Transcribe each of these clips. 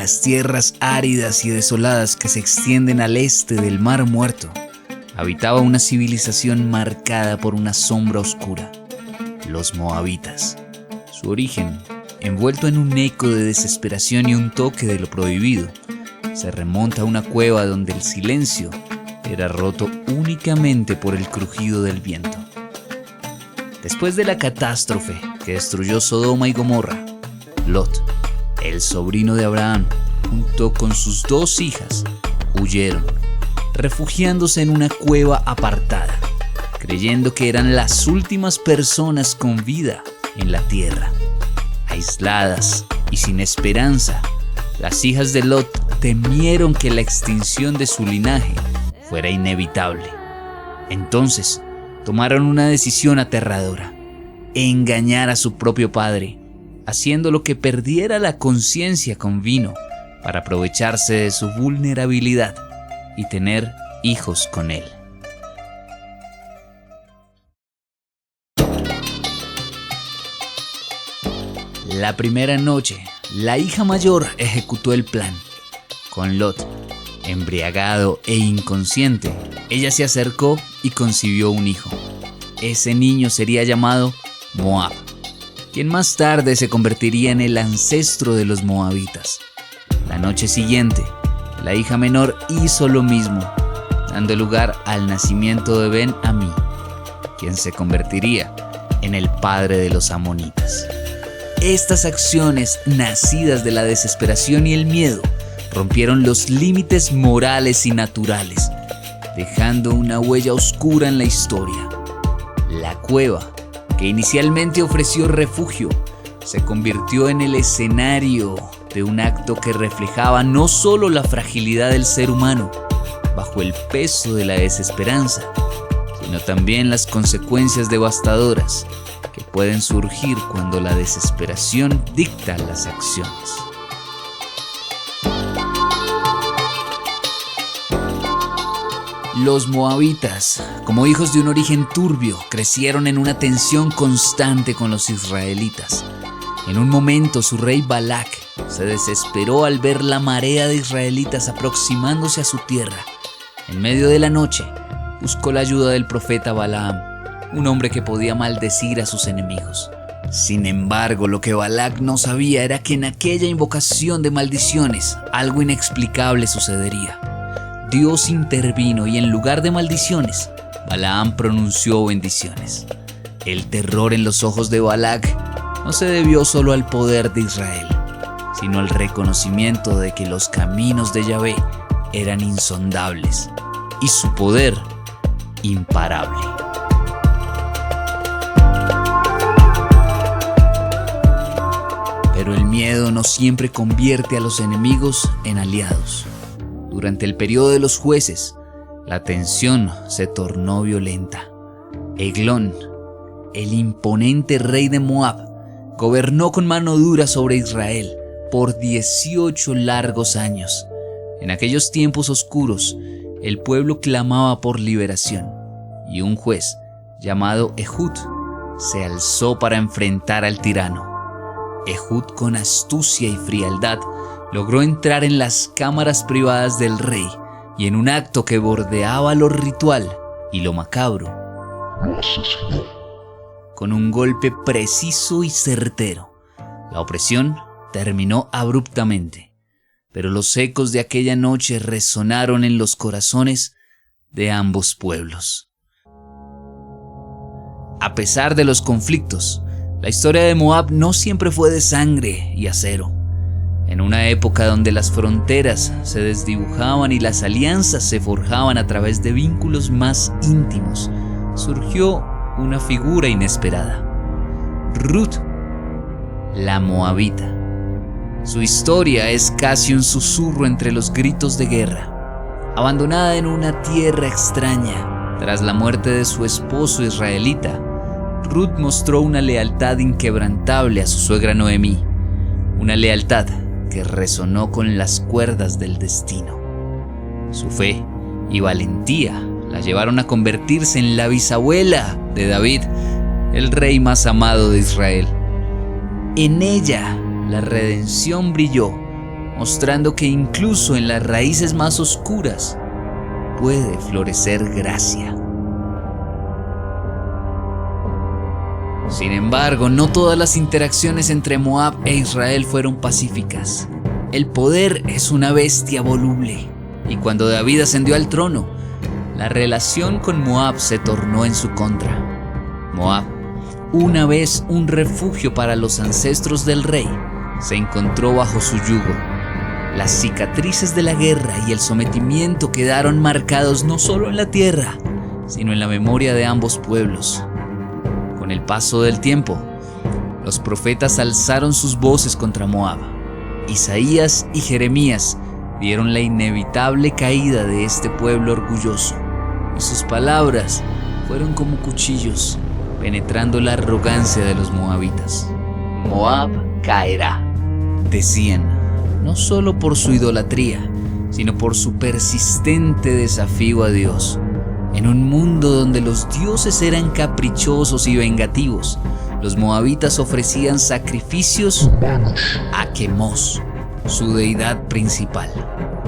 las tierras áridas y desoladas que se extienden al este del Mar Muerto, habitaba una civilización marcada por una sombra oscura, los moabitas. Su origen, envuelto en un eco de desesperación y un toque de lo prohibido, se remonta a una cueva donde el silencio era roto únicamente por el crujido del viento. Después de la catástrofe que destruyó Sodoma y Gomorra, Lot, el sobrino de Abraham, junto con sus 2 hijas, huyeron, refugiándose en una cueva apartada, creyendo que eran las últimas personas con vida en la tierra. Aisladas y sin esperanza, las hijas de Lot temieron que la extinción de su linaje fuera inevitable. Entonces, tomaron una decisión aterradora: engañar a su propio padre, haciéndolo que perdiera la conciencia con vino para aprovecharse de su vulnerabilidad y tener hijos con él. La primera noche, la hija mayor ejecutó el plan. Con Lot, embriagado e inconsciente, ella se acercó y concibió un hijo. Ese niño sería llamado Moab, quien más tarde se convertiría en el ancestro de los moabitas. La noche siguiente, la hija menor hizo lo mismo, dando lugar al nacimiento de Ben-Amí, quien se convertiría en el padre de los amonitas. Estas acciones, nacidas de la desesperación y el miedo, rompieron los límites morales y naturales, dejando una huella oscura en la historia. La cueva, que inicialmente ofreció refugio, se convirtió en el escenario de un acto que reflejaba no solo la fragilidad del ser humano bajo el peso de la desesperanza, sino también las consecuencias devastadoras que pueden surgir cuando la desesperación dicta las acciones. Los moabitas, como hijos de un origen turbio, crecieron en una tensión constante con los israelitas. En un momento, su rey Balac se desesperó al ver la marea de israelitas aproximándose a su tierra. En medio de la noche, buscó la ayuda del profeta Balaam, un hombre que podía maldecir a sus enemigos. Sin embargo, lo que Balac no sabía era que en aquella invocación de maldiciones, algo inexplicable sucedería. Dios intervino y en lugar de maldiciones, Balaam pronunció bendiciones. El terror en los ojos de Balac no se debió solo al poder de Israel, sino al reconocimiento de que los caminos de Yahvé eran insondables y su poder imparable. Pero el miedo no siempre convierte a los enemigos en aliados. Durante el periodo de los jueces, la tensión se tornó violenta. Eglón, el imponente rey de Moab, gobernó con mano dura sobre Israel por 18 largos años. En aquellos tiempos oscuros, el pueblo clamaba por liberación, y un juez llamado Ehud se alzó para enfrentar al tirano. Ehud, con astucia y frialdad, logró entrar en las cámaras privadas del rey y en un acto que bordeaba lo ritual y lo macabro, lo asesinó. Con un golpe preciso y certero, la opresión terminó abruptamente, pero los ecos de aquella noche resonaron en los corazones de ambos pueblos. A pesar de los conflictos, la historia de Moab no siempre fue de sangre y acero. En una época donde las fronteras se desdibujaban y las alianzas se forjaban a través de vínculos más íntimos, surgió una figura inesperada: Ruth, la moabita. Su historia es casi un susurro entre los gritos de guerra. Abandonada en una tierra extraña, tras la muerte de su esposo israelita, Ruth mostró una lealtad inquebrantable a su suegra Noemí, una lealtad que resonó con las cuerdas del destino. Su fe y valentía la llevaron a convertirse en la bisabuela de David, el rey más amado de Israel. En ella, la redención brilló mostrando que incluso en las raíces más oscuras puede florecer gracia. Sin embargo, no todas las interacciones entre Moab e Israel fueron pacíficas. El poder es una bestia voluble, y cuando David ascendió al trono, la relación con Moab se tornó en su contra. Moab, una vez un refugio para los ancestros del rey, se encontró bajo su yugo. Las cicatrices de la guerra y el sometimiento quedaron marcados no solo en la tierra, sino en la memoria de ambos pueblos. Con el paso del tiempo, los profetas alzaron sus voces contra Moab. Isaías y Jeremías vieron la inevitable caída de este pueblo orgulloso, y sus palabras fueron como cuchillos, penetrando la arrogancia de los moabitas. Moab caerá, decían, no solo por su idolatría, sino por su persistente desafío a Dios. En un mundo donde los dioses eran caprichosos y vengativos, los moabitas ofrecían sacrificios a Quemos, su deidad principal.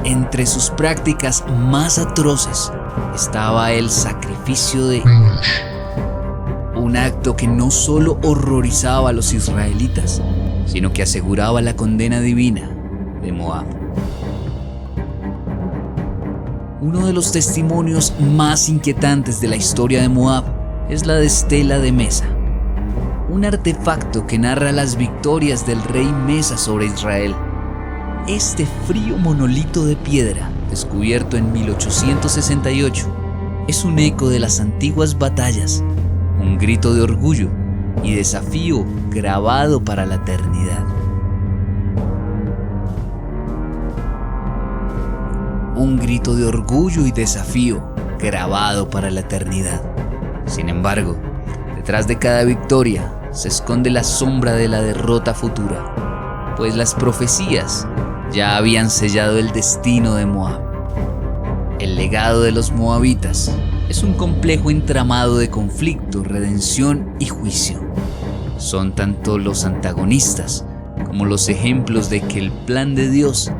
Entre sus prácticas más atroces estaba el sacrificio de un acto que no solo horrorizaba a los israelitas, sino que aseguraba la condena divina de Moab. Uno de los testimonios más inquietantes de la historia de Moab es la de Estela de Mesa, un artefacto que narra las victorias del rey Mesa sobre Israel. Este frío monolito de piedra, descubierto en 1868, es un eco de las antiguas batallas, un grito de orgullo y desafío grabado para la eternidad. Un grito de orgullo y desafío grabado para la eternidad. Sin embargo, detrás de cada victoria se esconde la sombra de la derrota futura, pues las profecías ya habían sellado el destino de Moab. El legado de los moabitas es un complejo entramado de conflicto, redención y juicio. Son tanto los antagonistas como los ejemplos de que el plan de Dios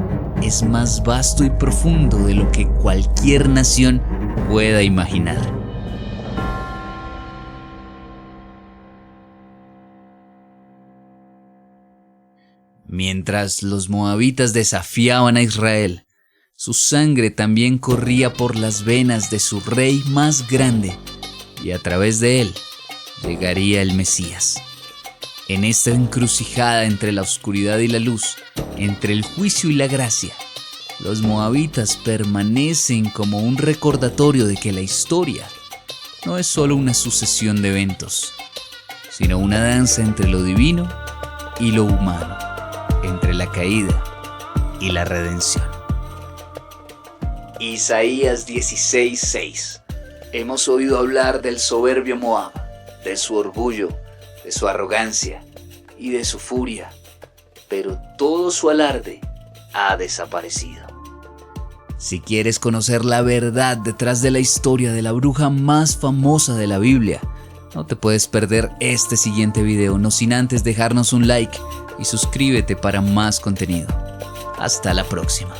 es más vasto y profundo de lo que cualquier nación pueda imaginar. Mientras los moabitas desafiaban a Israel, su sangre también corría por las venas de su rey más grande, y a través de él llegaría el Mesías. En esta encrucijada entre la oscuridad y la luz, entre el juicio y la gracia, los moabitas permanecen como un recordatorio de que la historia no es solo una sucesión de eventos, sino una danza entre lo divino y lo humano, entre la caída y la redención. Isaías 16:6. Hemos oído hablar del soberbio Moab, de su orgullo, de su arrogancia y de su furia, pero todo su alarde ha desaparecido. Si quieres conocer la verdad detrás de la historia de la bruja más famosa de la Biblia, no te puedes perder este siguiente video, no sin antes dejarnos un like y suscríbete para más contenido. Hasta la próxima.